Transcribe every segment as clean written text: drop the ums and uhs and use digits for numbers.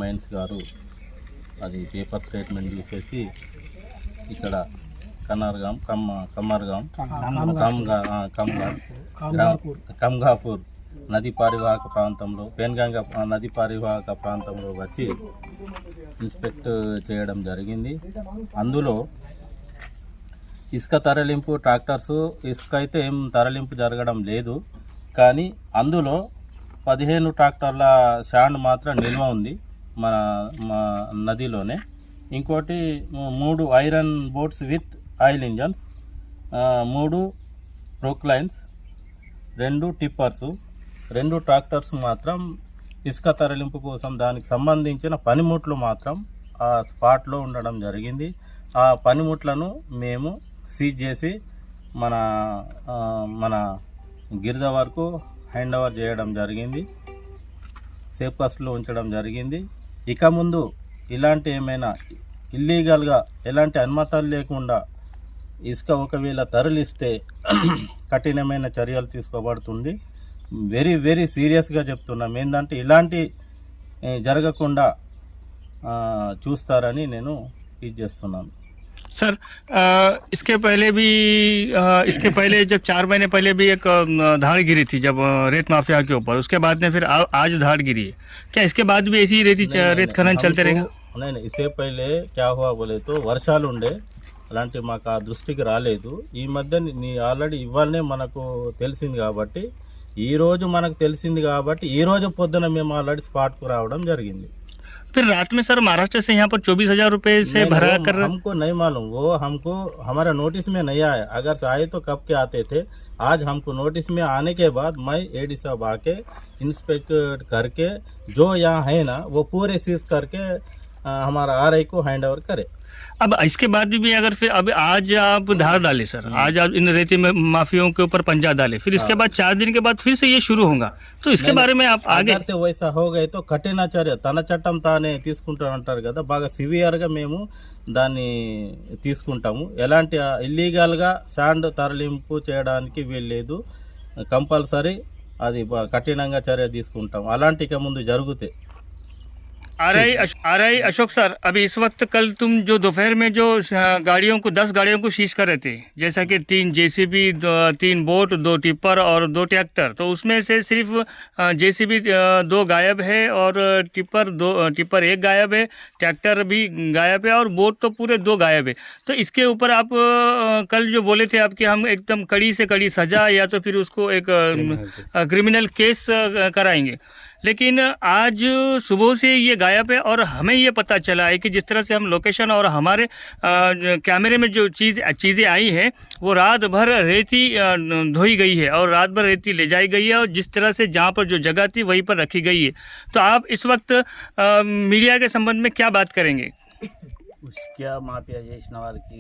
Mines గారు అది paper statement తీసేసి ఇక్కడ కమ్గాపూర్ నది పరివాహక ప్రాంతంలో పెన్గంగా నది పరివాహక ప్రాంతంలో వచ్చి ఇన్స్పెక్ట్ చేయడం జరిగింది. అందులో ఇసుక తరలింపు ట్రాక్టర్స్ ఇసుక అయితే ఏం తరలింపు జరగడం లేదు, కానీ అందులో 15 ట్రాక్టర్ల శాండ్ మాత్రం నిల్వ ఉంది మన నదిలోనే. ఇంకోటి 3 iron boats with oil engines, 3 Poclains, 2 టిప్పర్సు, 2 tractors మాత్రం ఇసుక తరలింపు కోసం దానికి సంబంధించిన పనిముట్లు మాత్రం ఆ స్పాట్లో ఉండడం జరిగింది. ఆ పనిముట్లను మేము సీజ్ చేసి మన గిరిజ వరకు హ్యాండ్ ఓవర్ చేయడం జరిగింది, సేఫ్ కస్టడీలో ఉంచడం జరిగింది. ఇక ముందు ఇలాంటి ఏమైనా ఇల్లీగల్గా ఎలాంటి అనుమతులు లేకుండా ఇసుక ఒకవేళ తరలిస్తే కఠినమైన చర్యలు తీసుకోబడుతుంది. వెరీ వెరీ సీరియస్గా చెప్తున్నాం. ఏంటంటే ఇలాంటి జరగకుండా చూస్తారని నేను ఇది చేస్తున్నాను. सर इसके पहले जब 4 महीने पहले भी एक धाड़ गिरी थी जब रेत माफिया के ऊपर, उसके बाद में फिर आज धाड़ गिरी है, क्या इसके बाद भी ऐसी रेत खनन चलते रहेगा? नहीं, इससे पहले क्या हुआ बोले तो వర్షాలు ఉండే, అలాంటి మాకు ఆ దృష్టికి రాలేదు. ఈ మధ్య ఆల్రెడీ ఇవాళనే మనకు తెలిసింది కాబట్టి ఈ రోజు పొద్దున మేము ఆల్రెడీ స్పాట్కు రావడం జరిగింది. फिर रात में सर महाराष्ट्र से यहाँ पर 24,000 रुपए से भरा कर हमको नहीं मालूम, वो हमको हमारा नोटिस में नहीं आया. अगर से आए तो कब के आते थे. आज हमको नोटिस में आने के बाद मैं एडी साहब आके इंस्पेक्ट करके जो यहाँ है ना वो पूरे सीज करके हमारा आरआई को हैंड ओवर करे. अब इसके बाद भी अगर फिर अब आज आप धार डाले सर, आज आप इन रेती में माफियों के ऊपर पंजा डाले, फिर इसके बाद 4 दिन के बाद फिर से ये शुरू होगा, तो इसके बारे में आप आगे से वैसा हो गए तो కఠిన చర్య తన చట్టం తానే తీసుకుంటానంటారు కదా, బాగా సివియర్గా మేము దాన్ని తీసుకుంటాము. ఎలాంటి ఇల్లీగల్గా శాండ్ తరలింపు చేయడానికి వీల్లేదు. కంపల్సరీ అది కఠినంగా చర్య తీసుకుంటాం. అలాంటి ఇక ముందు జరుగుతాయి. आरआई अशोक सर, अभी इस वक्त कल तुम जो दोपहर में जो 10 गाड़ियों को सीज कर रहे थे, जैसा कि 3 जेसीबी, 3 बोट, 2 टिप्पर और 2 ट्रैक्टर, तो उसमें से सिर्फ जेसीबी 2 गायब है और टिप्पर 1 गायब है, ट्रैक्टर भी गायब है और बोट तो पूरे 2 गायब है. तो इसके ऊपर आप कल जो बोले थे आप कि हम एकदम कड़ी से कड़ी सजा या तो फिर उसको एक क्रिमिनल केस कराएंगे, लेकिन आज सुबह से ये गायब है और हमें ये पता चला है कि जिस तरह से हम लोकेशन और हमारे कैमरे में जो चीज़ें आई हैं वो रात भर रेती धोई गई है और रात भर रेती ले जाई गई है और जिस तरह से जहाँ पर जो जगह थी वहीं पर रखी गई है. तो आप इस वक्त मीडिया के संबंध में क्या बात करेंगे? ఉష్క్యా మాఫియా చేసిన వారికి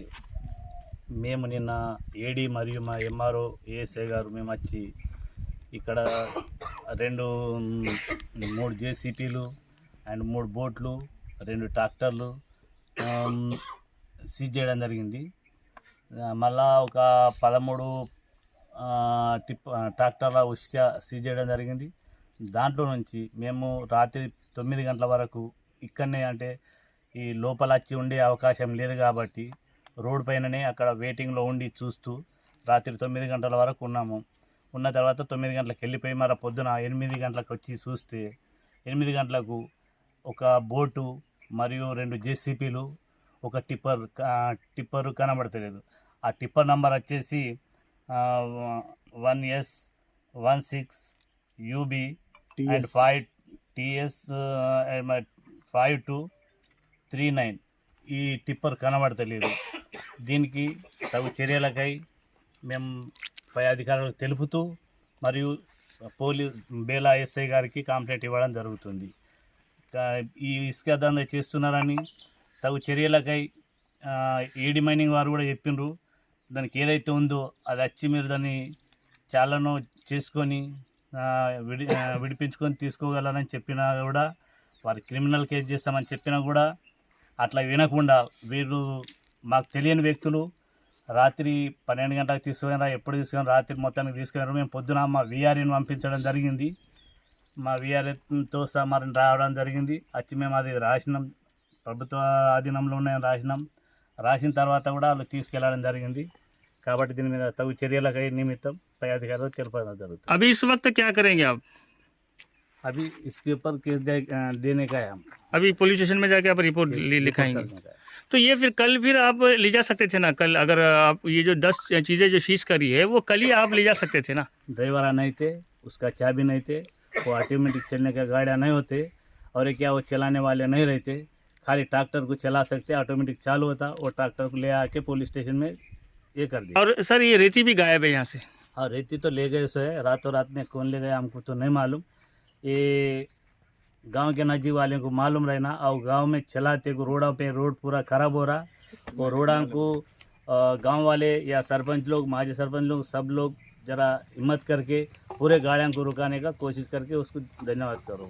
మేము నిన్న ఏడీ మరియు మా ఎంఆర్ఓ ఏఎస్ఐ గారు మేము వచ్చి ఇక్కడ 3 జేసీపీలు అండ్ 3 బోట్లు, 2 ట్రాక్టర్లు సీజ్ చేయడం జరిగింది. మళ్ళా ఒక 13 ట్రాక్టర్ల ఉష్క సీజ్ చేయడం జరిగింది. దాంట్లో నుంచి మేము రాత్రి 9 గంటల వరకు ఇక్కడనే, అంటే ఈ లోపల వచ్చి ఉండే అవకాశం లేదు కాబట్టి రోడ్ పైననే అక్కడ వెయిటింగ్లో ఉండి చూస్తూ రాత్రి 9 గంటల వరకు ఉన్నాము. ఉన్న తర్వాత 9 గంటలకు వెళ్ళిపోయి మరి పొద్దున 8 గంటలకు వచ్చి చూస్తే 8 గంటలకు ఒక బోటు మరియు 2 జేసీపీలు, ఒక టిప్పర్ కనబడతలేదు. ఆ టిప్పర్ నంబర్ వచ్చేసి 1S16UB అండ్ 5TS5239. ఈ టిప్పర్ కనబడతలేదు. దీనికి తగు చర్యలకై మేము పై అధికారులకు తెలుపుతూ మరియు బేలా ఎస్ఐ గారికి కంప్లైంట్ ఇవ్వడం జరుగుతుంది. ఈ ఇసుక దందా చేస్తున్నారని తగు చర్యలకై ఏడి మైనింగ్ వారు కూడా చెప్పిండ్రు. దానికి ఏదైతే ఉందో అది వచ్చి మీరు దాన్ని చాలాను చేసుకొని విడిపించుకొని తీసుకోగలరని చెప్పినా కూడా, వారి క్రిమినల్ కేసు చేస్తామని చెప్పినా కూడా అట్లా వినకుండా వీళ్ళు మాకు తెలియని వ్యక్తులు రాత్రి 12 గంటలకు తీసుకుపోయినారా, ఎప్పుడు తీసుకుని రాత్రి మొత్తానికి తీసుకున్నారు. మేము పొద్దున మా వీఆర్ఈని పంపించడం జరిగింది. మా వీఆర్ఎస్తో సమారం రావడం జరిగింది. వచ్చి మేము అది రాసినాం, ప్రభుత్వ ఆధీనంలో ఉన్నాయని రాసిన తర్వాత కూడా వాళ్ళు తీసుకెళ్లడం జరిగింది. కాబట్టి దీని మీద తగు చర్యలకై నిమిత్తం పై అధికారులు తెలపడం జరుగుతుంది. अभी इस वक्त क्या करेंगे आप? अभी इसके ऊपर केस देने का है हम, अभी पुलिस स्टेशन में जाके आप रिपोर्ट लिखाएंगे. करने का है। तो ये फिर कल फिर आप ले जा सकते थे ना? कल अगर आप ये जो 10 चीज़ें जो सीज करी है वो कल ही आप ले जा सकते थे ना? ड्राइवर नहीं थे, उसका चाबी नहीं थे, वो ऑटोमेटिक चलने का गाड़ियाँ नहीं होते, और ये क्या वो चलाने वाले नहीं रहते, खाली ट्रैक्टर को चला सकते, ऑटोमेटिक चालू होता, वो ट्रैक्टर को ले आके पुलिस स्टेशन में ये कर दिया. और सर ये रेती भी गायब है यहाँ से. और रेती तो ले गए सो है, रातों रात में कौन ले गए हमको तो नहीं मालूम. ये गांव के नजीक वाले को मालूम रहना, और गांव में चलाते को रोडों पे रोड पूरा खराब हो रहा, वो रोडों को गांव वाले या सरपंच लोग, माजी सरपंच लोग, सब लोग जरा हिम्मत करके पूरे गाड़ियों को रुकाने का कोशिश करके उसको धन्यवाद करो.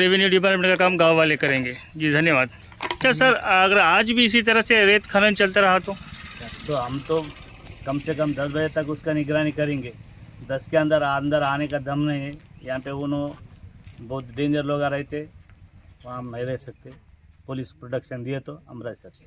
रेवेन्यू डिपार्टमेंट का काम गांव वाले करेंगे. जी धन्यवाद. अच्छा सर, अगर आज भी इसी तरह से रेत खनन चलता रहा तो हम तो कम से कम 10 बजे तक उसका निगरानी करेंगे. 10 के अंदर आने का दम नहीं है. यहाँ पे उन्होंने बहुत डेंजर लोग रहते, वहाँ हम नहीं रह सकते. पुलिस प्रोटेक्शन दिए तो हम रह सकते.